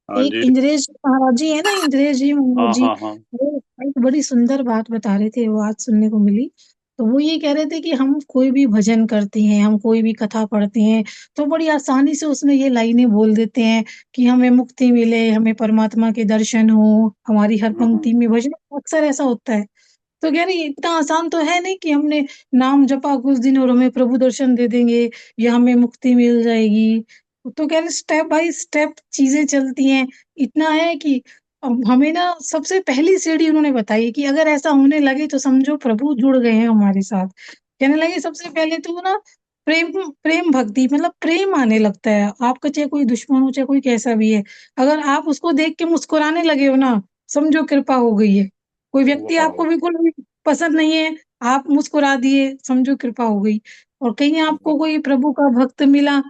हाँ एक जी। इंद्रेश महाराज जी है ना, इंद्रेश जी महाराज हाँ जी, हाँ हाँ। वो एक बड़ी सुंदर बात बता रहे थे, वो आज सुनने को मिली। तो वो ये कह रहे थे कि हम कोई भी भजन करते हैं, हम कोई भी कथा पढ़ते हैं, तो बड़ी आसानी से उसमें ये लाइनें बोल देते हैं कि हमें मुक्ति मिले, हमें परमात्मा के दर्शन हो, हमारी हर पंक्ति में भजन अक्सर ऐसा होता है। तो कह रही इतना आसान तो है नहीं कि हमने नाम जपा कुछ दिन और हमें प्रभु दर्शन दे देंगे या हमें मुक्ति मिल जाएगी। तो कह रहे स्टेप बाय स्टेप चीजें चलती हैं। इतना है कि अब हमें ना सबसे पहली सीढ़ी उन्होंने बताई कि अगर ऐसा होने लगे तो समझो प्रभु जुड़ गए हैं हमारे साथ। कहने लगे सबसे पहले तो वो ना प्रेम प्रेम भक्ति मतलब प्रेम आने लगता है। आपका चाहे कोई दुश्मन हो चाहे कोई कैसा भी है, अगर आप उसको देख के मुस्कुराने लगे हो ना, समझो कृपा हो गई है। कोई व्यक्ति वाह। आपको बिल्कुल भी पसंद नहीं है, आप मुस्कुरा दिए, समझो कृपा हो गई। और कहीं आपको कोई प्रभु का भक्त मिला,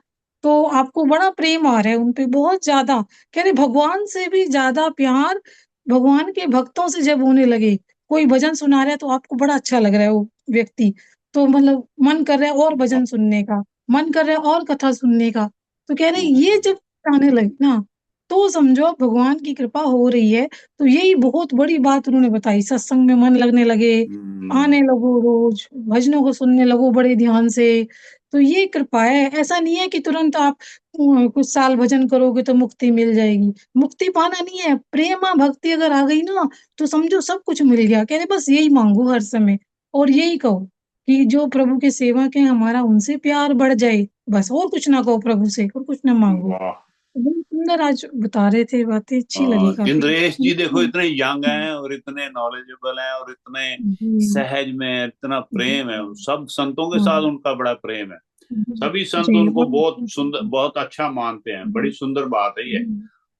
तो आपको बड़ा प्रेम आ रहा है उन पे बहुत ज्यादा। कह रहे भगवान से भी ज्यादा प्यार भगवान के भक्तों से जब होने लगे, कोई भजन सुना रहा है तो आपको बड़ा अच्छा लग रहा है वो व्यक्ति, तो मतलब मन कर रहा है और वाह। भजन सुनने का, मन कर रहा है और कथा सुनने का। तो कह रहे ये हम्म, जब आने लगे ना, तो समझो भगवान की कृपा हो रही है। तो यही बहुत बड़ी बात उन्होंने बताई, सत्संग में मन लगने लगे, हम्म, आने लगो रोज, भजनों को सुनने लगो बड़े ध्यान से। तो ये कृपा है, ऐसा नहीं है कि तुरंत आप कुछ साल भजन करोगे तो मुक्ति मिल जाएगी। मुक्ति पाना नहीं है, प्रेमा भक्ति अगर आ गई ना, तो समझो सब कुछ मिल गया। कह रहे बस यही मांगो हर समय, और यही कहो कि जो प्रभु के सेवक हैं हमारा उनसे प्यार बढ़ जाए, बस और कुछ ना कहो, प्रभु से और कुछ ना मांगो। वाह। बहुत सुंदर आज बता रहे थे, बातें अच्छी लगी काफी। इंद्रेश जी देखो इतने यंग हैं और इतने नॉलेजेबल हैं और इतने जी सहज में इतना जी प्रेम है, सब संतों के साथ हाँ उनका बड़ा प्रेम है। जी सभी संत जी, उनको बहुत सुंदर, बहुत अच्छा मानते हैं, बड़ी सुंदर बात है ये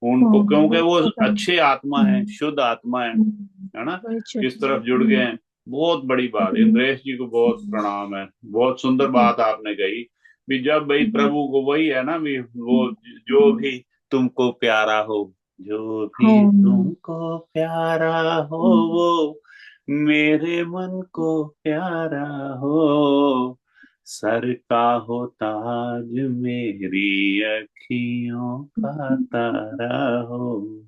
उनको, क्योंकि बहुत वो पता है। अच्छे आत्मा है, शुद्ध आत्मा है ना। बड़ी इस छोटी तरफ जुड़ गए हैं, बहुत बड़ी बात। इंद्रेश जी को बहुत प्रणाम है, बहुत सुंदर बात आपने कही। भी जब भाई प्रभु को वही है ना, भी वो जो भी तुमको प्यारा हो, जो भी हाँ तुमको प्यारा हो वो मेरे मन को प्यारा हो, सर का हो ताज मेरी अखियों का तारा हो।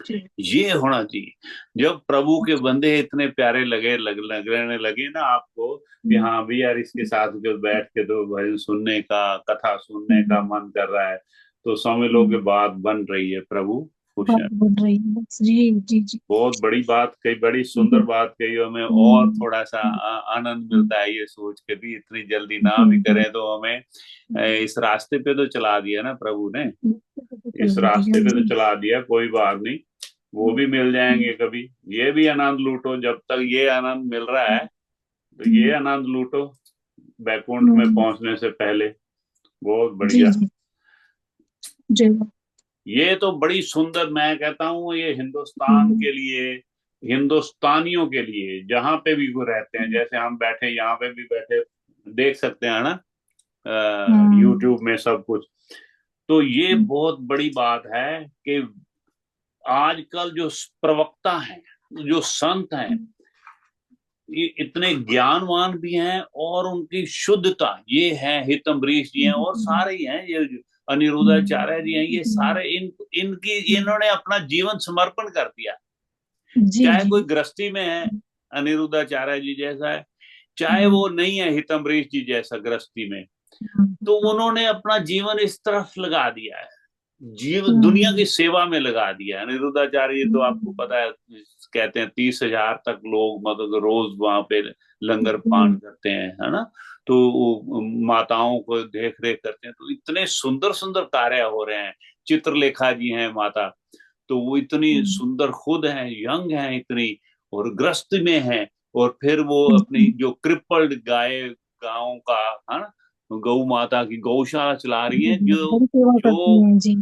जी ये होना चाहिए। जब प्रभु के बंदे इतने प्यारे लगने लगे ना आपको, कि हाँ भी यार इसके साथ जो बैठ के तो भजन सुनने का, कथा सुनने का मन कर रहा है, तो समझ लो कि बात बन रही है, प्रभु खुश बात है। बन रही है बस। जी जी जी बहुत बड़ी बात कही, बड़ी सुंदर जी बात कही, हमें और थोड़ा सा आनंद मिलता है ये सोच के भी, इतनी जल्दी ना भी करें तो हमें इस रास्ते पे तो चला दिया ना प्रभु ने, इस चला दिया रास्ते पे तो जी। चला दिया, कोई बात नहीं। वो भी मिल जाएंगे कभी, ये भी आनंद लूटो, जब तक ये आनंद मिल रहा है तो ये आनंद लूटो बैकुंठ में पहुंचने से पहले। बहुत जी बढ़िया। जी जी ये तो बड़ी सुंदर, मैं कहता हूँ ये हिंदुस्तान हम्म, के लिए, हिंदुस्तानियों के लिए, जहां पे भी वो रहते हैं, जैसे हम बैठे यहाँ पे भी बैठे देख सकते हैं ना, हम्म, यूट्यूब में सब कुछ। तो ये बहुत बड़ी बात है कि आजकल जो प्रवक्ता हैं, जो संत हैं, ये इतने ज्ञानवान भी हैं और उनकी शुद्धता ये है, हितम्बरीश जी हैं और सारे ही हैं, ये जो अनिरुद्धाचार्य जी हैं, ये सारे इनकी इन्होंने अपना जीवन समर्पण कर दिया। जी चाहे जी कोई गृहस्थी में है, अनिरुद्धाचार्य जी जैसा है, चाहे वो नहीं है हितम्बरीश जी जैसा गृहस्थी में, तो उन्होंने अपना जीवन इस तरफ लगा दिया है, जीवन दुनिया की सेवा में लगा दिया है। अनिरुद्धाचार्य जी तो आपको पता है, कहते हैं 30,000 तक लोग मतलब रोज वहां पे लंगर पान करते हैं, है ना। तो वो माताओं को देख रेख करते हैं, तो इतने सुंदर सुंदर कार्य हो रहे हैं। चित्रलेखा जी हैं माता, तो वो इतनी सुंदर खुद हैं, यंग हैं इतनी, और ग्रस्त में हैं, और फिर वो अपनी जो क्रिपल्ड गाय गायों का, है ना, गौ माता की गौशाला चला रही हैं, जो बड़ी सेवा करती जो हैं जी।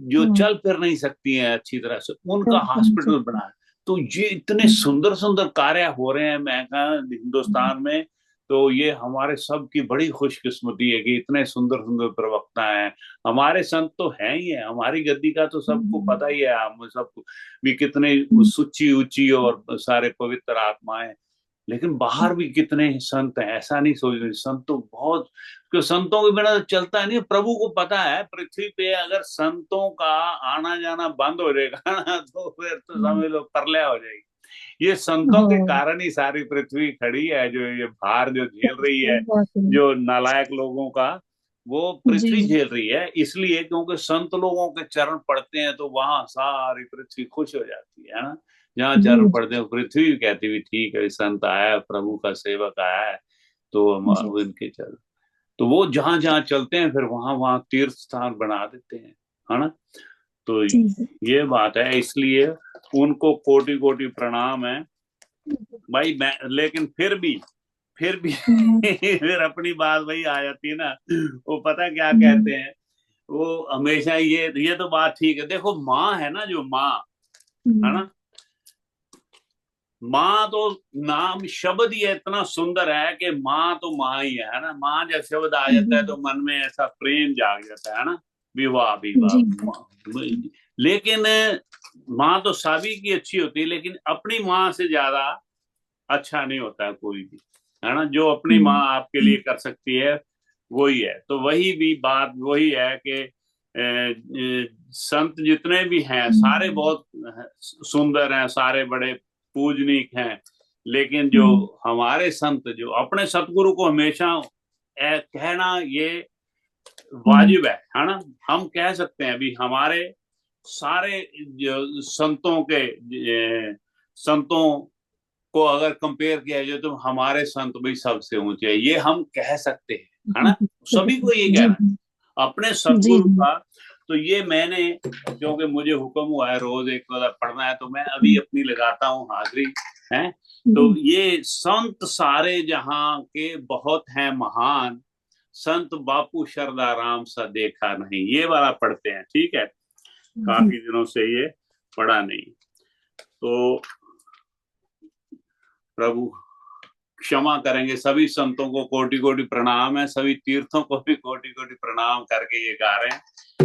जो हाँ, चल फिर नहीं सकती हैं अच्छी तरह से, उनका चल नहीं हॉस्पिटल सकती। बना है। तो ये इतने सुंदर सुंदर कार्य हो रहे हैं, मैं कहा हिंदुस्तान में। तो ये हमारे सब की बड़ी खुशकिस्मती है कि इतने सुंदर सुंदर प्रवक्ता हैं। हमारे संत तो हैं ही है, हमारी गद्दी का तो सबको पता ही है, हम सबको भी कितने सुच्ची ऊंची और सारे पवित्र आत्माएं। लेकिन बाहर भी कितने संत हैं, ऐसा नहीं सोच रहे, संत तो बहुत, क्योंकि संतों के बिना तो चलता नहीं। प्रभु को पता है पृथ्वी पे अगर संतों का आना जाना बंद हो जाएगा ना, तो फिर तो हुँ, समझ लो प्रलय हो जाएगी। ये संतों के हाँ, कारण ही सारी पृथ्वी खड़ी है, जो ये भार जो झेल रही सही है, बात है। जो नालायक लोगों का, वो जी, पृथ्वी झेल रही है इसलिए क्योंकि संत लोगों के चरण पड़ते हैं, तो वहां सारी पृथ्वी खुश हो जाती है ना। जहाँ जी, चरण पड़ते हैं पृथ्वी भी कहती हुई ठीक है, संत आया है, प्रभु का सेवक आया है, तो हम जी, इनके चरण, तो वो जहां जहां चलते हैं फिर वहां वहां तीर्थ स्थान बना देते हैं, है ना। तो जी, जी। ये बात है, इसलिए उनको कोटि कोटि प्रणाम है भाई। मैं लेकिन फिर भी हुँ, फिर अपनी बात वही आ जाती है ना, वो पता क्या कहते हुँ, हैं, वो हमेशा ये तो बात ठीक है, देखो माँ है ना, जो माँ है हुँ, ना, माँ तो नाम शब्द ही इतना सुंदर है कि माँ तो माँ ही है ना। माँ जब शब्द आ जाता है जी, तो मन में ऐसा प्रेम जाग जाता है ना, विवाह विवाह जी, माँ। लेकिन माँ तो सभी की अच्छी होती है, लेकिन अपनी माँ से ज्यादा अच्छा नहीं होता है कोई भी, है ना। जो अपनी माँ हुँ, आपके लिए कर सकती है वही है। तो वही भी बात वही है कि संत जितने भी हैं सारे हुँ, बहुत सुंदर हैं, सारे बड़े पूजनीक हैं, लेकिन जो हुँ, हमारे संत जो अपने सतगुरु को हमेशा कहना ये हुँ, वाजिब है ना। हम कह सकते हैं अभी हमारे सारे जो संतों को अगर कंपेयर किया जाए तो हमारे संत भाई सबसे ऊंचे हैं, ये हम कह सकते हैं, है ना। जी, सभी को ये जी, कहना है अपने जी, सतगुरु जी, का। तो ये मैंने, क्योंकि मुझे हुक्म हुआ है रोज एक पढ़ना है, तो मैं अभी हुँ, अपनी लगाता हूँ हाजिरी है। तो जी, ये संत सारे जहां के बहुत हैं महान, संत बापू शरदा राम सा देखा नहीं, ये वाला पढ़ते हैं, ठीक है। जी, काफी दिनों से ये पढ़ा नहीं। तो प्रभु क्षमा करेंगे, सभी संतों को कोटि कोटि प्रणाम है, सभी तीर्थों को भी कोटि कोटि प्रणाम करके ये गा रहे हैं।